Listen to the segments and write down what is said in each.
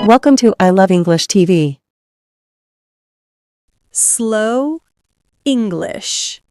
Welcome to I Love English TV. Slow English.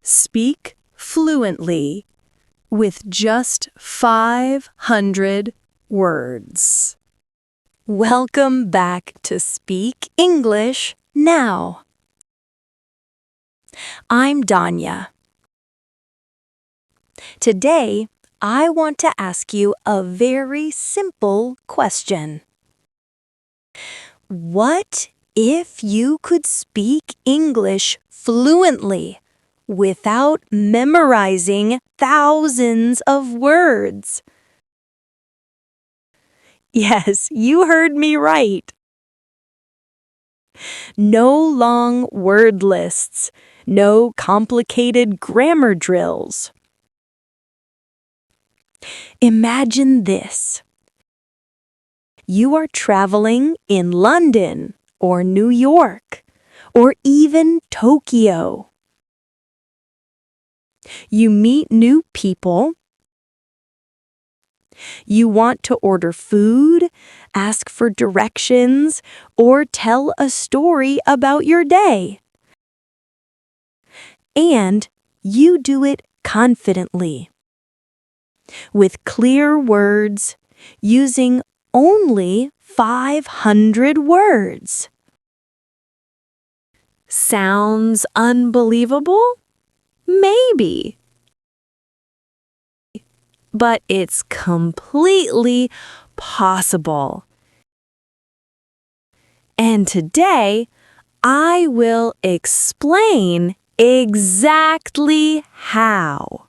Speak fluently with just 500 words. Welcome back to Speak English Now. I'm Danya. Today, I want to ask you a very simple question. What if you could speak English fluently without memorizing thousands of words? Yes, you heard me right. No long word lists, no complicated grammar drills. Imagine this. You are traveling in London or New York or even Tokyo. You meet new people. You want to order food, ask for directions, or tell a story about your day. And you do it confidently, with clear words, using only 500 words. Sounds unbelievable? Maybe. But it's completely possible. And today, I will explain exactly how.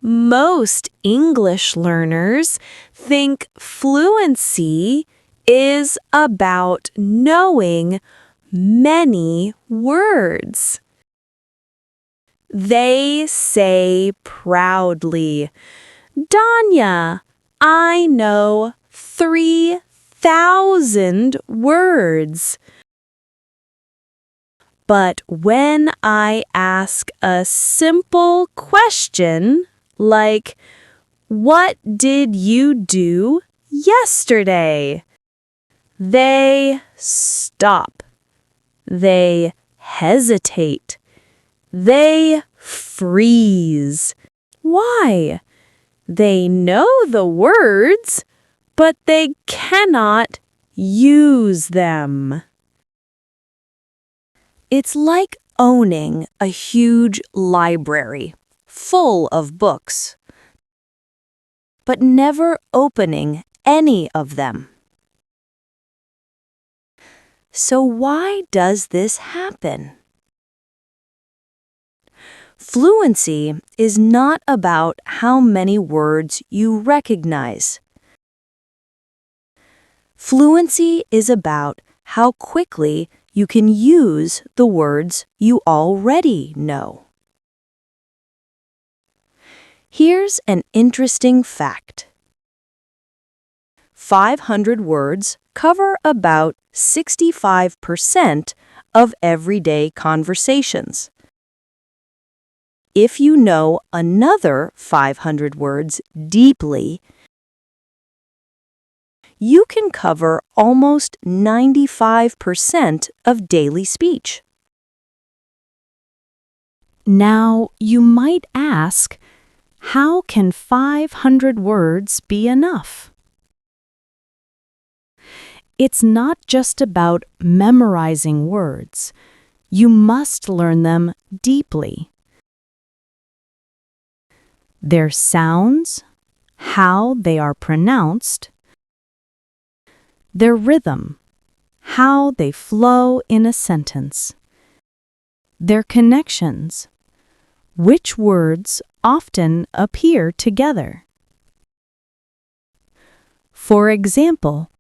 Most English learners think fluency is about knowing many words. They say proudly, "Danya, I know 3,000 words." But when I ask a simple question, like, "What did you do yesterday?" they stop. They hesitate. They freeze. Why? They know the words, but they cannot use them. It's like owning a huge library full of books, but never opening any of them. So why does this happen? Fluency is not about how many words you recognize. Fluency is about how quickly you can use the words you already know. Here's an interesting fact. 500 words cover about 65% of everyday conversations. If you know another 500 words deeply, you can cover almost 95% of daily speech. Now, you might ask, how can 500 words be enough? It's not just about memorizing words. You must learn them deeply. Their sounds, how they are pronounced, their rhythm, how they flow in a sentence, their connections, which words often appear together. For example,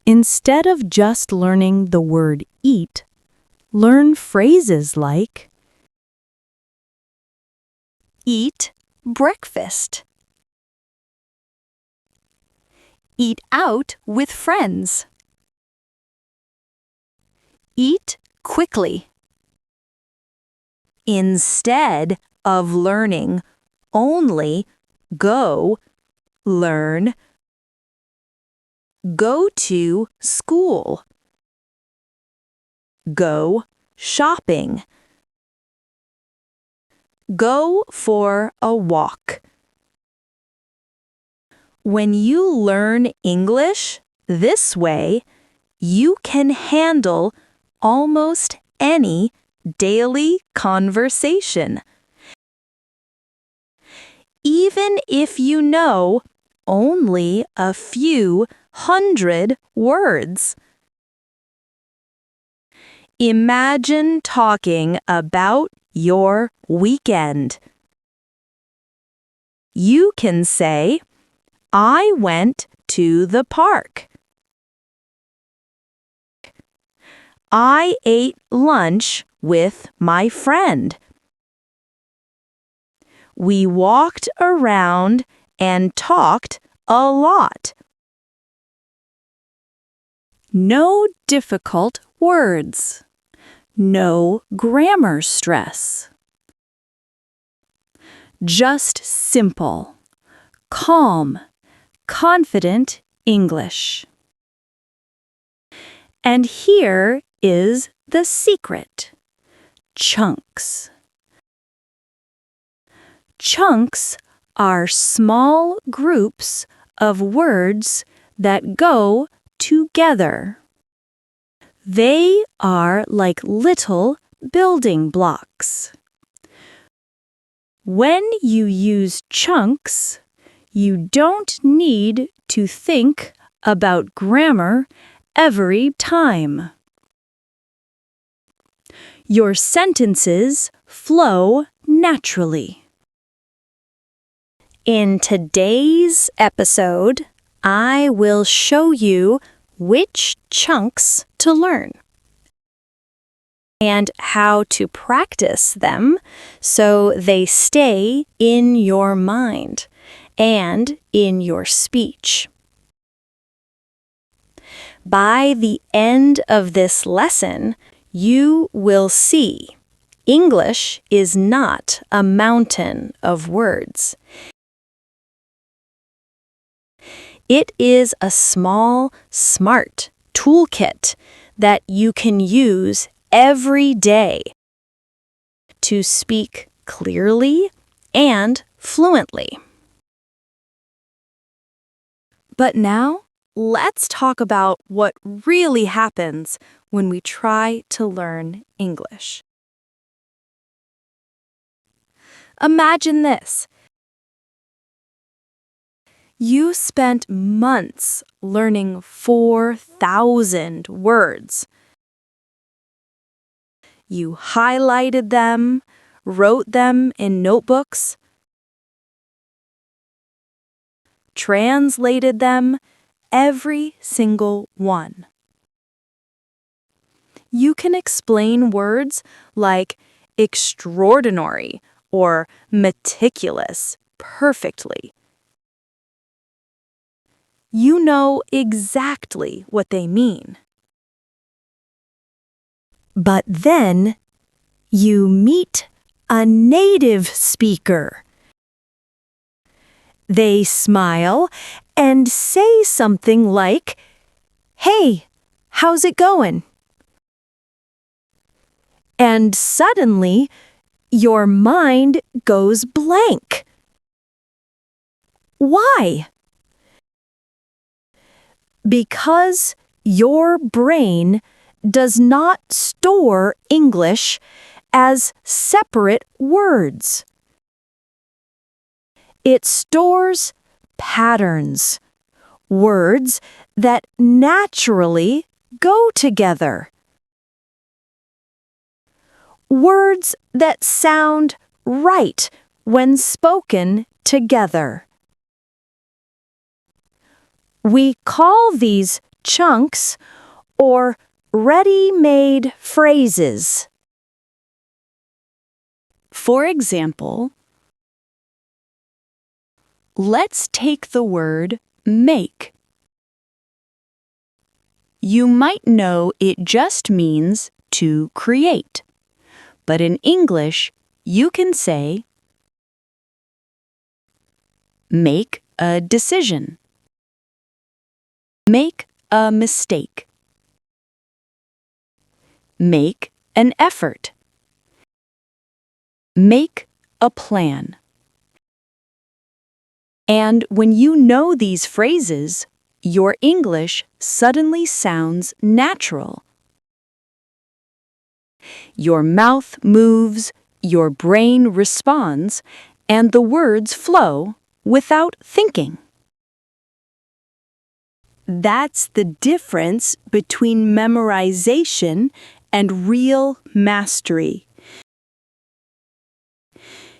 instead of just learning the word eat, learn phrases like eat breakfast, eat out with friends, eat quickly. Instead of learning only go, learn go to school, go shopping, go for a walk. When you learn English this way, you can handle almost any daily conversation. Even if you know only a few hundred words. Imagine talking about your weekend. You can say, I went to the park. I ate lunch with my friend. We walked around and talked a lot. No difficult words. No grammar stress. Just simple, calm, confident English. And here is the secret. Chunks. Chunks are small groups of words that go together. They are like little building blocks. When you use chunks, you don't need to think about grammar every time. Your sentences flow naturally. In today's episode, I will show you which chunks to learn and how to practice them so they stay in your mind and in your speech. By the end of this lesson, you will see English is not a mountain of words. It is a small, smart toolkit that you can use every day to speak clearly and fluently. But now, let's talk about what really happens when we try to learn English. Imagine this. You spent months learning 4,000 words. You highlighted them, wrote them in notebooks, translated them, every single one. You can explain words like extraordinary or meticulous perfectly. You know exactly what they mean. But then you meet a native speaker. They smile and say something like, "Hey, how's it going?" And suddenly, your mind goes blank. Why? Because your brain does not store English as separate words. It stores patterns, words that naturally go together. Words that sound right when spoken together. We call these chunks or ready-made phrases. For example, let's take the word make. You might know it just means to create, but in English, you can say, make a decision. Make a mistake. Make an effort. Make a plan. And when you know these phrases, your English suddenly sounds natural. Your mouth moves, your brain responds, and the words flow without thinking. That's the difference between memorization and real mastery.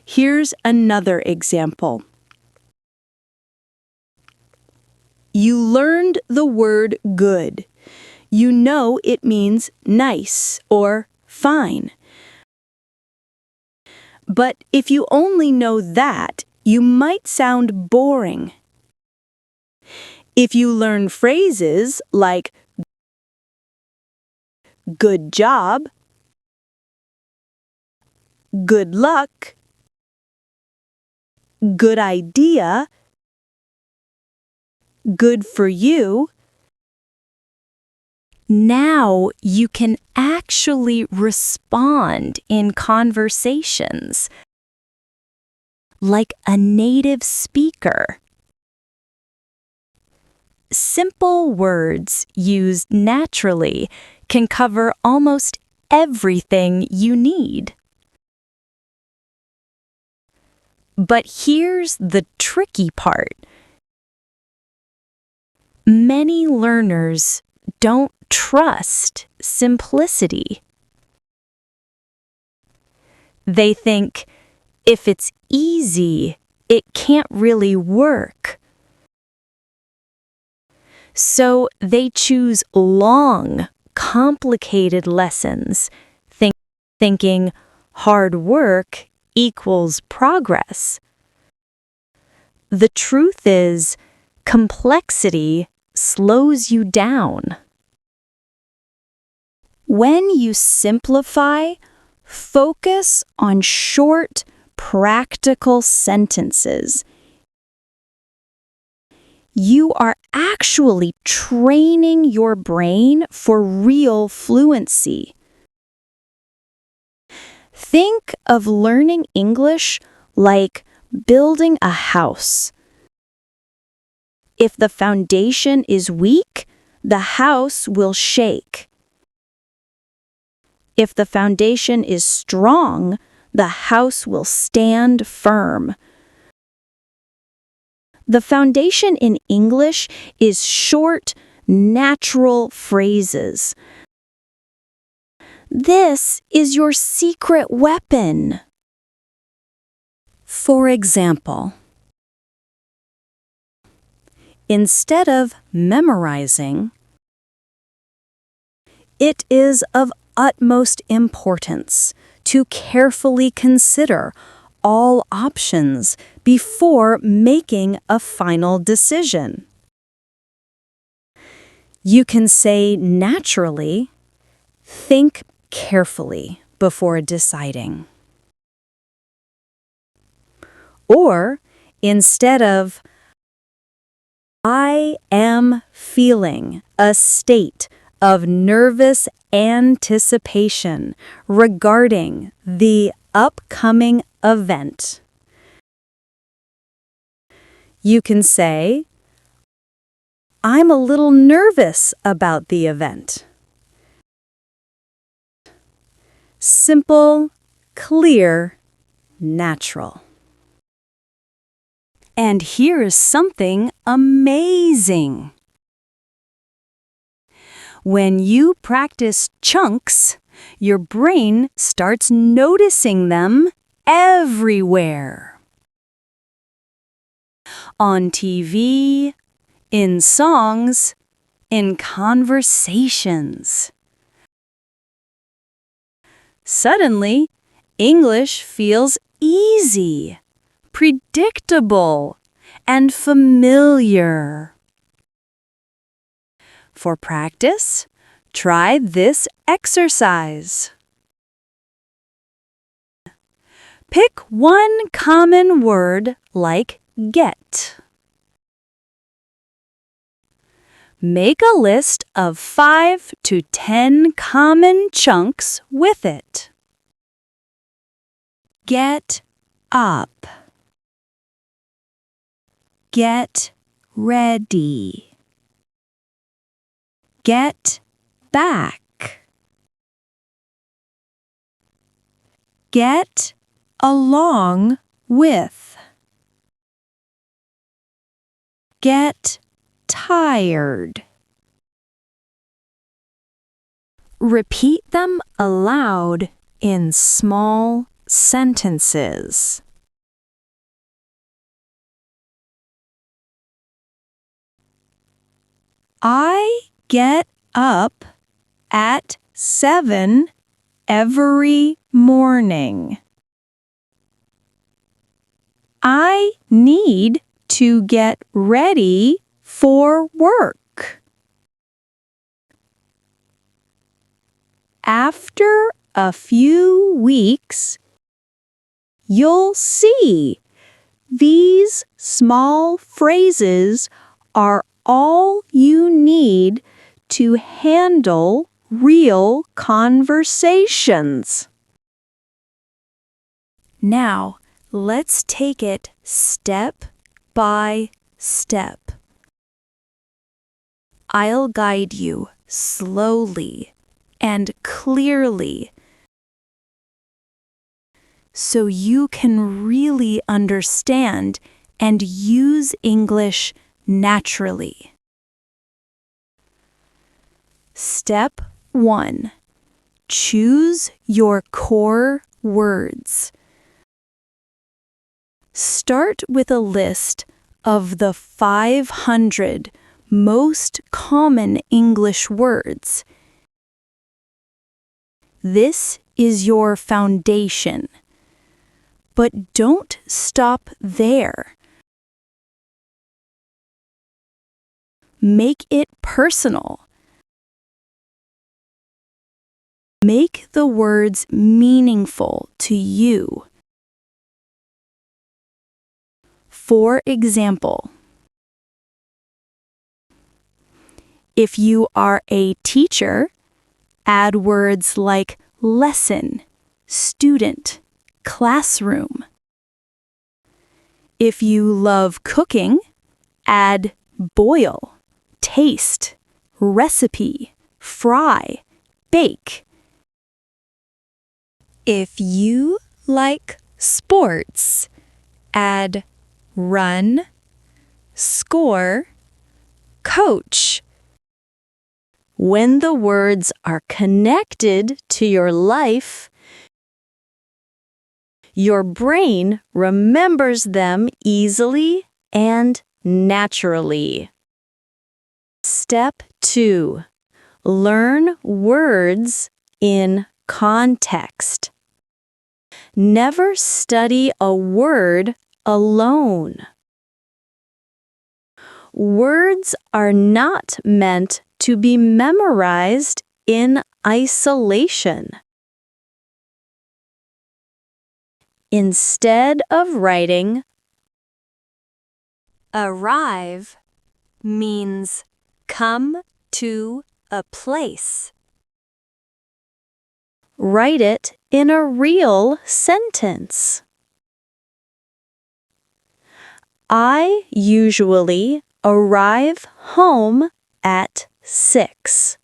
Here's another example. You learned the word good. You know it means nice or fine. But if you only know that, you might sound boring. If you learn phrases like good job, good luck, good idea, good for you, now you can actually respond in conversations like a native speaker. Simple words used naturally can cover almost everything you need. But here's the tricky part. Many learners don't trust simplicity. They think, if it's easy, it can't really work. So they choose long, complicated lessons, thinking hard work equals progress. The truth is, complexity slows you down. When you simplify, focus on short, practical sentences. You are actually training your brain for real fluency. Think of learning English like building a house. If the foundation is weak, the house will shake. If the foundation is strong, the house will stand firm. The foundation in English is short, natural phrases. This is your secret weapon. For example, instead of memorizing, it is of utmost importance to carefully consider all options before making a final decision. You can say naturally, think carefully before deciding. Or instead of, I am feeling a state of nervous anticipation regarding the upcoming event. You can say, I'm a little nervous about the event. Simple, clear, natural. And here is something amazing. When you practice chunks, your brain starts noticing them everywhere. On TV, in songs, in conversations. Suddenly, English feels easy, predictable, and familiar. For practice, try this exercise. Pick one common word like get. Make a list of 5 to 10 common chunks with it. Get up. Get ready. Get back. Get along with. Get tired. Repeat them aloud in small sentences. I get up at 7 every morning. I need to get ready for work. After a few weeks, you'll see these small phrases are all you need to handle real conversations. Now, let's take it step by step. I'll guide you slowly and clearly so you can really understand and use English naturally. Step 1. Choose your core words. Start with a list of the 500 most common English words. This is your foundation. But don't stop there. Make it personal. Make the words meaningful to you. For example, if you are a teacher, add words like lesson, student, classroom. If you love cooking, add boil, taste, recipe, fry, bake. If you like sports, add run, score, coach. When the words are connected to your life, your brain remembers them easily and naturally. Step 2. Learn words in context. Never study a word alone. Words are not meant to be memorized in isolation. Instead of writing, arrive means come to a place. Write it in a real sentence. I usually arrive home at 6.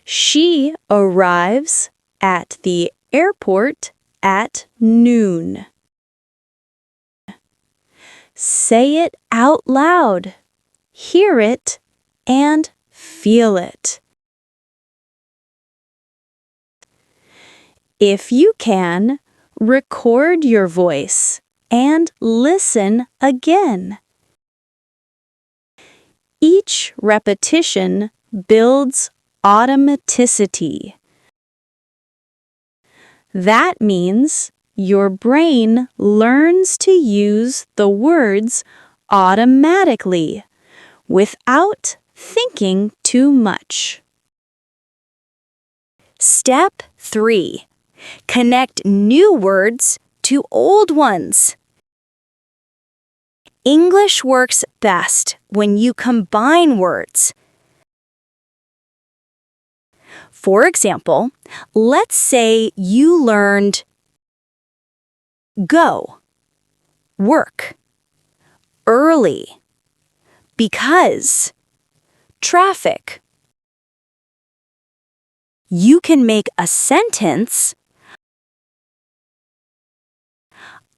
She arrives at the airport at noon. Say it out loud. Hear it and feel it. If you can, record your voice and listen again. Each repetition builds automaticity. That means your brain learns to use the words automatically without thinking too much. Step 3. Connect new words to old ones. English works best when you combine words. For example, let's say you learned go, work, early, because, traffic. You can make a sentence: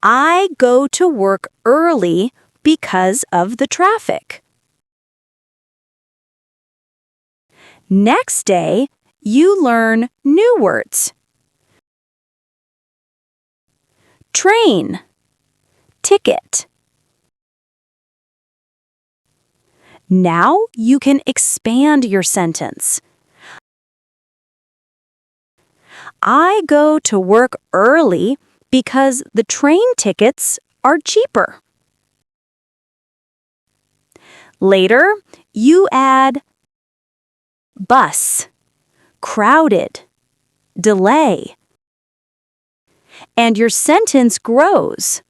I go to work early because of the traffic. Next day, you learn new words. Train, ticket. Now you can expand your sentence. I go to work early because the train tickets are cheaper. Later, you add bus, crowded, delay, and your sentence grows.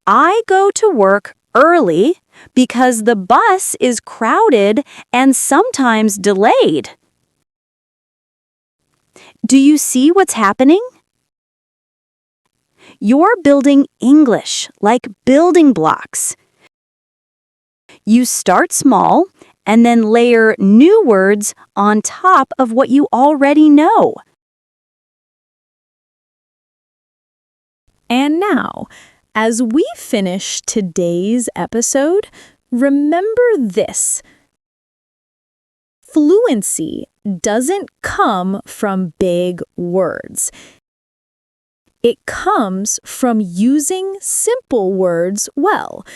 I go to work early because the bus is crowded and sometimes delayed. Do you see what's happening? You're building English like building blocks. You start small and then layer new words on top of what you already know. And now, as we finish today's episode, remember this. Fluency doesn't come from big words. It comes from using simple words well.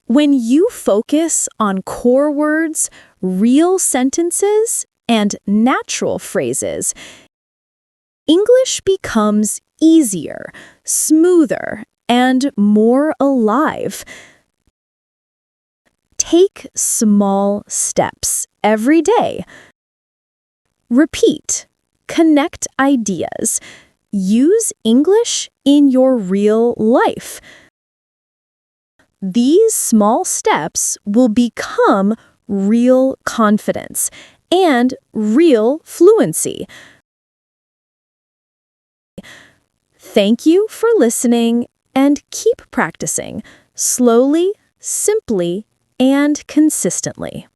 When you focus on core words, real sentences, and natural phrases, English becomes easier, smoother, and more alive. Take small steps every day. Repeat. Connect ideas. Use English in your real life. These small steps will become real confidence and real fluency. Thank you for listening and keep practicing slowly, simply, and consistently.